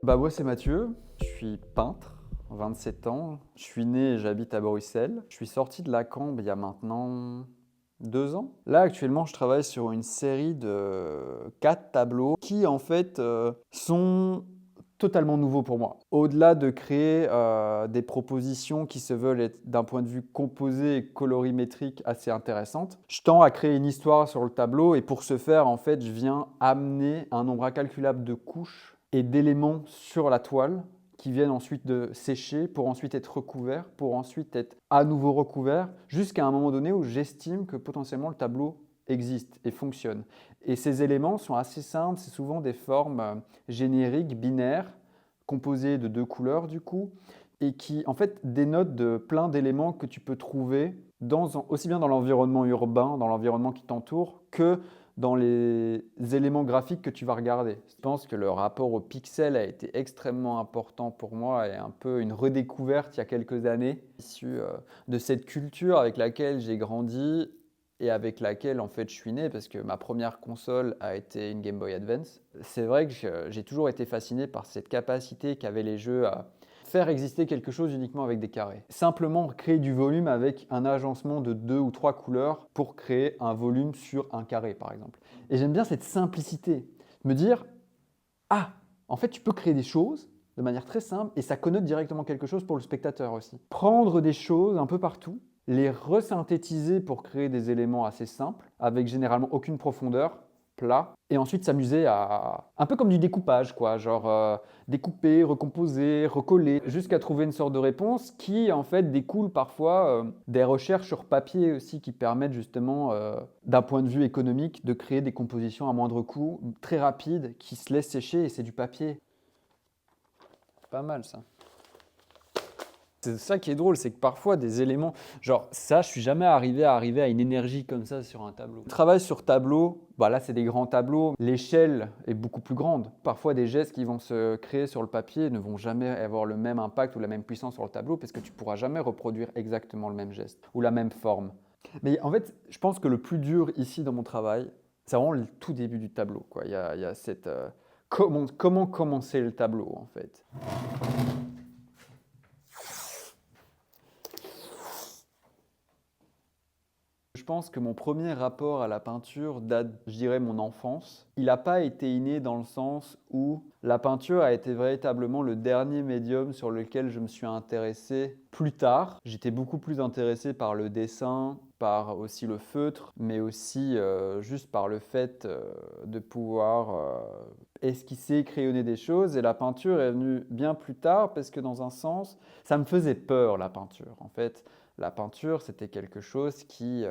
Bah moi c'est Mathieu, je suis peintre, 27 ans, je suis né et j'habite à Bruxelles. Je suis sorti de la Cambre il y a maintenant 2 ans. Là actuellement je travaille sur une série de 4 tableaux qui en fait sont totalement nouveaux pour moi. Au-delà de créer des propositions qui se veulent être d'un point de vue composé et colorimétrique assez intéressantes, je tends à créer une histoire sur le tableau et pour ce faire en fait je viens amener un nombre incalculable de couches et d'éléments sur la toile qui viennent ensuite de sécher pour ensuite être recouverts, pour ensuite être à nouveau recouverts, jusqu'à un moment donné où j'estime que potentiellement le tableau existe et fonctionne. Et ces éléments sont assez simples, c'est souvent des formes génériques, binaires, composées de 2 couleurs du coup, et qui en fait dénotent de plein d'éléments que tu peux trouver aussi bien dans l'environnement urbain, dans l'environnement qui t'entoure, que dans les éléments graphiques que tu vas regarder. Je pense que le rapport au pixel a été extrêmement important pour moi et un peu une redécouverte il y a quelques années, issue de cette culture avec laquelle j'ai grandi et avec laquelle en fait je suis né parce que ma première console a été une Game Boy Advance. C'est vrai que j'ai toujours été fasciné par cette capacité qu'avaient les jeux à faire exister quelque chose uniquement avec des carrés. Simplement créer du volume avec un agencement de 2 ou 3 couleurs pour créer un volume sur un carré par exemple. Et j'aime bien cette simplicité. Me dire, ah, en fait tu peux créer des choses de manière très simple et ça connote directement quelque chose pour le spectateur aussi. Prendre des choses un peu partout, les resynthétiser pour créer des éléments assez simples, avec généralement aucune profondeur, plat, et ensuite s'amuser à... un peu comme du découpage, quoi, genre découper, recomposer, recoller, jusqu'à trouver une sorte de réponse qui, en fait, découle parfois des recherches sur papier aussi qui permettent justement, d'un point de vue économique, de créer des compositions à moindre coût, très rapides, qui se laissent sécher, et c'est du papier. Pas mal, ça. C'est ça qui est drôle, c'est que parfois des éléments, genre ça, je suis jamais arrivé à une énergie comme ça sur un tableau. Je travaille sur tableau, bah là c'est des grands tableaux, l'échelle est beaucoup plus grande. Parfois des gestes qui vont se créer sur le papier ne vont jamais avoir le même impact ou la même puissance sur le tableau parce que tu pourras jamais reproduire exactement le même geste ou la même forme. Mais en fait, je pense que le plus dur ici dans mon travail, c'est vraiment le tout début du tableau, quoi. Il y a cette comment commencer le tableau en fait. Je pense que mon premier rapport à la peinture date, je dirais, mon enfance. Il n'a pas été inné dans le sens où la peinture a été véritablement le dernier médium sur lequel je me suis intéressé plus tard. J'étais beaucoup plus intéressé par le dessin, par aussi le feutre, mais aussi juste par le fait de pouvoir esquisser, crayonner des choses. Et la peinture est venue bien plus tard parce que dans un sens, ça me faisait peur la peinture. En fait, la peinture, c'était quelque chose qui,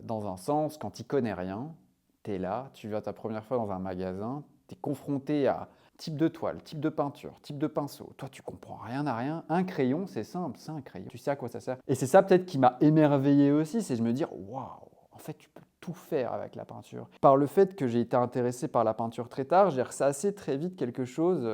dans un sens, quand tu n'y connais rien, tu es là, tu vas ta première fois dans un magasin, tu es confronté à type de toile, type de peinture, type de pinceau. Toi, tu comprends rien à rien. Un crayon, c'est simple, c'est un crayon. Tu sais à quoi ça sert. Et c'est ça peut-être qui m'a émerveillé aussi, c'est de me dire, waouh, en fait, tu peux tout faire avec la peinture. Par le fait que j'ai été intéressé par la peinture très tard, j'ai ressassé très vite quelque chose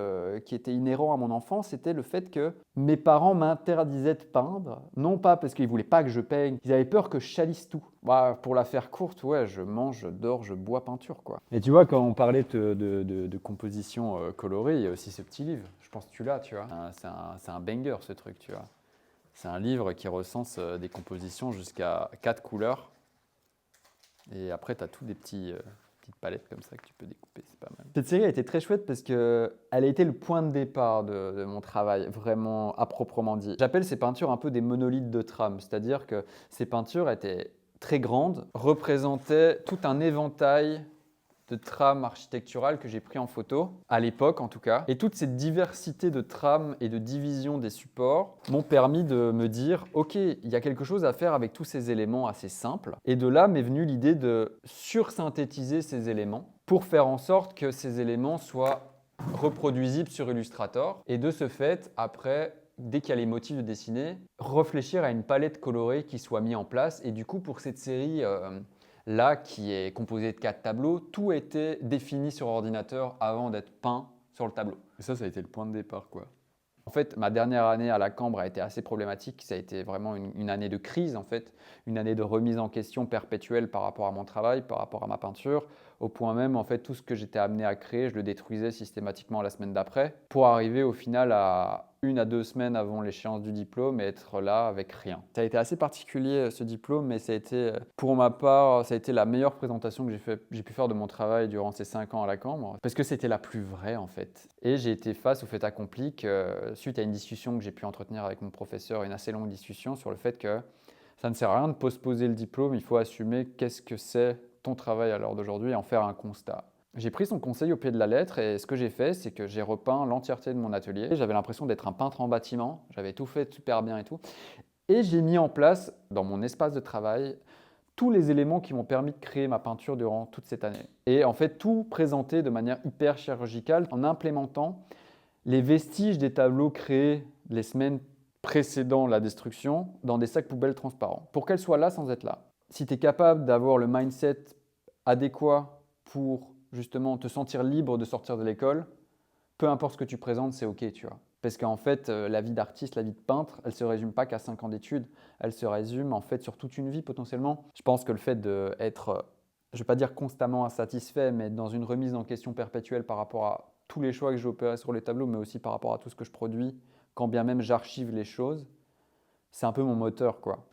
qui était inhérent à mon enfance, c'était le fait que mes parents m'interdisaient de peindre, non pas parce qu'ils ne voulaient pas que je peigne, ils avaient peur que je salisse tout. Bah, pour la faire courte, ouais, je mange, je dors, je bois peinture, quoi. Et tu vois, quand on parlait de composition colorée, il y a aussi ce petit livre. Je pense que tu l'as, tu vois. C'est un banger, ce truc, tu vois. C'est un livre qui recense des compositions jusqu'à 4 couleurs. Et après, tu as tout des petites palettes comme ça que tu peux découper, c'est pas mal. Cette série a été très chouette parce qu'elle a été le point de départ de mon travail, vraiment à proprement dit. J'appelle ces peintures un peu des monolithes de trame, c'est-à-dire que ces peintures étaient très grandes, représentaient tout un éventail de trames architecturales que j'ai pris en photo, à l'époque en tout cas. Et toute cette diversité de trames et de division des supports m'ont permis de me dire « Ok, il y a quelque chose à faire avec tous ces éléments assez simples ». Et de là m'est venue l'idée de sursynthétiser ces éléments pour faire en sorte que ces éléments soient reproduisibles sur Illustrator. Et de ce fait, après, dès qu'il y a les motifs de dessiner, réfléchir à une palette colorée qui soit mise en place. Et du coup, pour cette série là, qui est composée de 4 tableaux, tout était défini sur ordinateur avant d'être peint sur le tableau. Et ça a été le point de départ, quoi. En fait, ma dernière année à la Cambre a été assez problématique. Ça a été vraiment une année de crise, en fait, une année de remise en question perpétuelle par rapport à mon travail, par rapport à ma peinture, au point même, en fait, tout ce que j'étais amené à créer, je le détruisais systématiquement la semaine d'après, pour arriver au final à 1 à 2 semaines avant l'échéance du diplôme et être là avec rien. Ça a été assez particulier ce diplôme, mais ça a été, pour ma part, ça a été la meilleure présentation que j'ai pu faire de mon travail durant ces 5 ans à la Cambre, parce que c'était la plus vraie en fait. Et j'ai été face au fait accompli que, suite à une discussion que j'ai pu entretenir avec mon professeur, une assez longue discussion sur le fait que ça ne sert à rien de postposer le diplôme, il faut assumer qu'est-ce que c'est ton travail à l'heure d'aujourd'hui et en faire un constat. J'ai pris son conseil au pied de la lettre et ce que j'ai fait, c'est que j'ai repeint l'entièreté de mon atelier. J'avais l'impression d'être un peintre en bâtiment, j'avais tout fait super bien et tout. Et j'ai mis en place, dans mon espace de travail, tous les éléments qui m'ont permis de créer ma peinture durant toute cette année. Et en fait, tout présenté de manière hyper chirurgicale en implémentant les vestiges des tableaux créés les semaines précédant la destruction dans des sacs poubelles transparents, pour qu'elles soient là sans être là. Si tu es capable d'avoir le mindset adéquat pour justement te sentir libre de sortir de l'école, peu importe ce que tu présentes, c'est OK, tu vois. Parce qu'en fait, la vie d'artiste, la vie de peintre, elle ne se résume pas qu'à 5 ans d'études, elle se résume en fait sur toute une vie potentiellement. Je pense que le fait d'être, je ne vais pas dire constamment insatisfait, mais dans une remise en question perpétuelle par rapport à tous les choix que j'ai opérés sur les tableaux, mais aussi par rapport à tout ce que je produis, quand bien même j'archive les choses, c'est un peu mon moteur, quoi.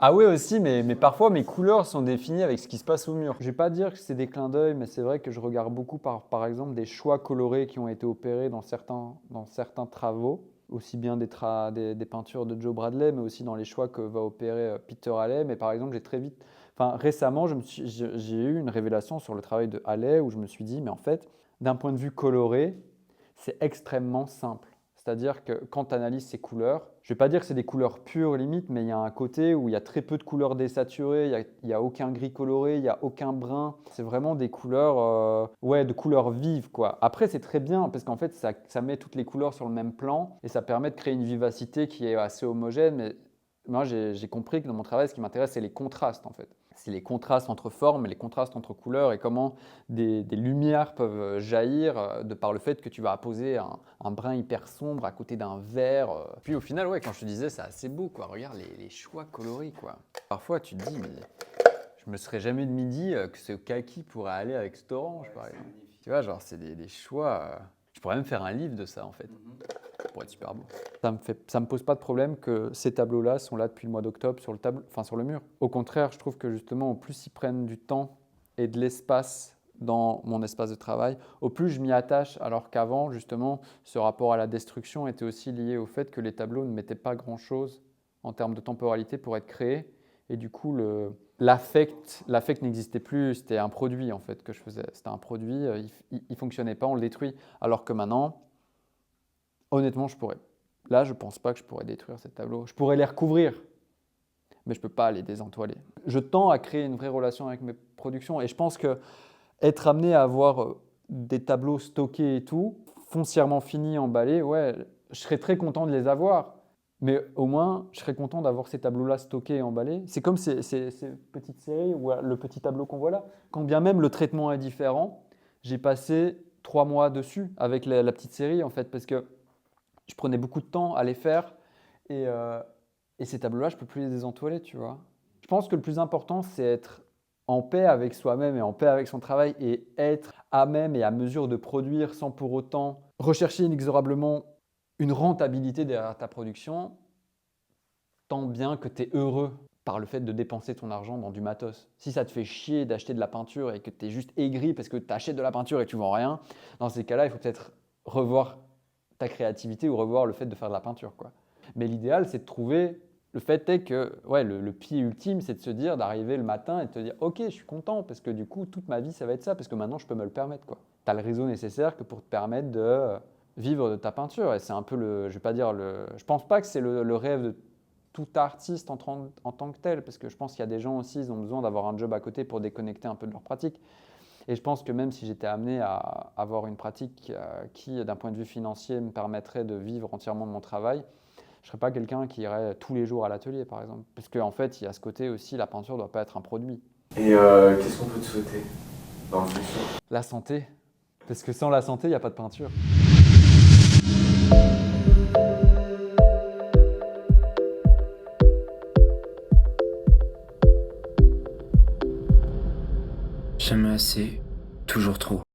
Ah oui aussi, mais parfois mes couleurs sont définies avec ce qui se passe au mur. Je ne vais pas dire que c'est des clins d'œil, mais c'est vrai que je regarde beaucoup par exemple des choix colorés qui ont été opérés dans certains travaux, aussi bien des peintures de Joe Bradley, mais aussi dans les choix que va opérer Peter Halley. Mais par exemple, récemment, j'ai eu une révélation sur le travail de Halley où je me suis dit, mais en fait, d'un point de vue coloré, c'est extrêmement simple. C'est-à-dire que quand tu analyses ces couleurs, je ne vais pas dire que c'est des couleurs pures limite, mais il y a un côté où il y a très peu de couleurs désaturées, il n'y a aucun gris coloré, il n'y a aucun brun. C'est vraiment des couleurs, de couleurs vives, quoi. Après, c'est très bien parce qu'en fait, ça met toutes les couleurs sur le même plan et ça permet de créer une vivacité qui est assez homogène. Mais moi, j'ai compris que dans mon travail, ce qui m'intéresse, c'est les contrastes, en fait. C'est les contrastes entre formes, les contrastes entre couleurs et comment des lumières peuvent jaillir de par le fait que tu vas apposer un brun hyper sombre à côté d'un vert. Puis au final, ouais, quand je te disais, c'est assez beau, quoi. Regarde les choix coloris, quoi. Parfois, tu te dis, mais je me serais jamais de midi que ce kaki pourrait aller avec cet orange, par exemple. Tu vois, genre, c'est des choix. Je pourrais même faire un livre de ça, en fait. Ça pourrait être super beau. Ça me pose pas de problème que ces tableaux-là sont là depuis le mois d'octobre sur le mur. Au contraire, je trouve que justement, au plus ils prennent du temps et de l'espace dans mon espace de travail, au plus je m'y attache, alors qu'avant, justement, ce rapport à la destruction était aussi lié au fait que les tableaux ne mettaient pas grand-chose en termes de temporalité pour être créés. Et du coup, l'affect n'existait plus, c'était un produit en fait que je faisais. C'était un produit, il ne fonctionnait pas, on le détruit. Alors que maintenant, honnêtement, je pourrais. Là, je ne pense pas que je pourrais détruire ces tableaux. Je pourrais les recouvrir, mais je ne peux pas les désentoiler. Je tends à créer une vraie relation avec mes productions et je pense que être amené à avoir des tableaux stockés et tout, foncièrement finis, emballés, ouais, je serais très content de les avoir. Mais au moins, je serais content d'avoir ces tableaux-là stockés et emballés. C'est comme ces petites séries ou le petit tableau qu'on voit là. Quand bien même le traitement est différent, j'ai passé 3 mois dessus avec la petite série en fait, parce que je prenais beaucoup de temps à les faire et ces tableaux-là, je ne peux plus les désentoiler, tu vois. Je pense que le plus important, c'est être en paix avec soi-même et en paix avec son travail et être à même et à mesure de produire sans pour autant rechercher inexorablement une rentabilité derrière ta production, tant bien que tu es heureux par le fait de dépenser ton argent dans du matos. Si ça te fait chier d'acheter de la peinture et que tu es juste aigri parce que tu achètes de la peinture et que tu vends rien, dans ces cas-là, il faut peut-être revoir ta créativité ou revoir le fait de faire de la peinture, quoi. Mais l'idéal, c'est de trouver. Le fait est que le pied ultime, c'est de se dire, d'arriver le matin et de te dire « Ok, je suis content parce que du coup, toute ma vie, ça va être ça parce que maintenant, je peux me le permettre. » Tu as le réseau nécessaire que pour te permettre de vivre de ta peinture. Et c'est un peu je vais pas dire je pense pas que c'est le rêve de tout artiste en tant que tel parce que je pense qu'il y a des gens aussi, ils ont besoin d'avoir un job à côté pour déconnecter un peu de leur pratique. Et je pense que même si j'étais amené à avoir une pratique qui, d'un point de vue financier, me permettrait de vivre entièrement de mon travail, je ne serais pas quelqu'un qui irait tous les jours à l'atelier, par exemple. Parce qu'en fait, il y a ce côté aussi, la peinture ne doit pas être un produit. Et qu'est-ce qu'on peut te souhaiter dans le futur? La santé. Parce que sans la santé, il n'y a pas de peinture. Jamais assez, toujours trop.